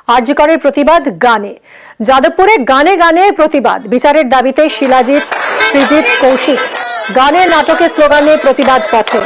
আরজি করের প্রতিবাদ গানে। যাদবপুরে গানে গানে প্রতিবাদ, বিচারের দাবিতে শিলাজিৎ, সৃজিত, কৌশিক গানে নাটকের স্লোগানে প্রতিবাদ পথে।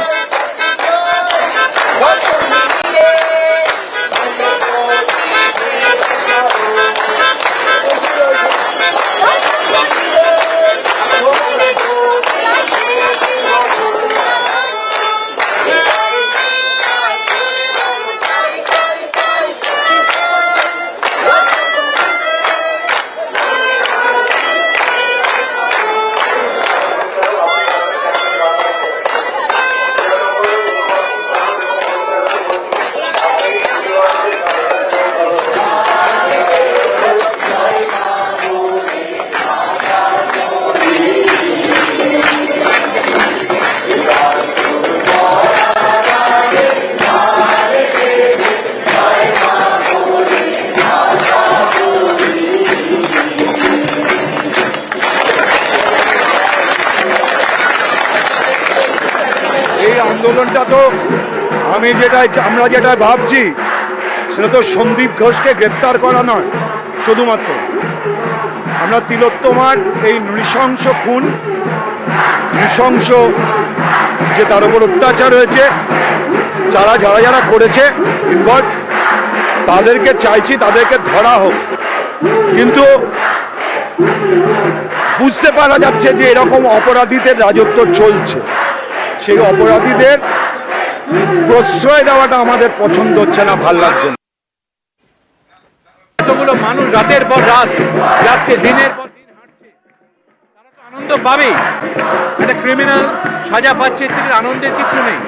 এই আন্দোলনটা তো আমরা যেটা ভাবছি সেটা তো সন্দীপ ঘোষকে গ্রেপ্তার করা নয়, শুধুমাত্র আমরা তিলোত্তমার এই নৃশংস খুন, নৃশংস যে তার উপর অত্যাচার হয়েছে, যারা যারা করেছে ইনভলভ, তাদেরকে চাইছি তাদেরকে ধরা হোক। কিন্তু বুঝতে পারা যাচ্ছে যে এরকম অপরাধীদের রাজত্ব চলছে, সেই অপরাধীদের প্রশ্রয় দেওয়াটা আমাদের পছন্দ হচ্ছে না, ভাল লাগছে না। এতগুলো মানুষ রাতের পর রাত যাচ্ছে, দিনের পর দিন হাঁটছে, তারা তো আনন্দ পাবেই। একটা ক্রিমিনাল সাজা পাচ্ছে, থেকে আনন্দের কিছু নেই।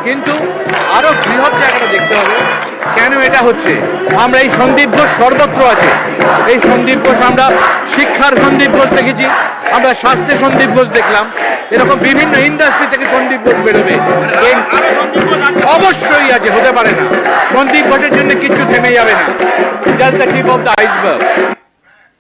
কিন্তু আরো বৃহৎ জায়গাটা দেখতে হবে, কেন এটা হচ্ছে। আমরা এই সন্দীপ ঘোষ সর্বত্র আছে। এই সন্দীপ ঘোষ আমরা শিক্ষার সন্দীপ ঘোষ দেখেছি, আমরা স্বাস্থ্যে সন্দীপ ঘোষ দেখলাম, এরকম বিভিন্ন ইন্ডাস্ট্রি থেকে সন্দীপ ঘোষ বেরোবে অবশ্যই আছে, হতে পারে না। সন্দীপ ঘোষের জন্য কিচ্ছু থেমে যাবে না, just the tip of the iceberg.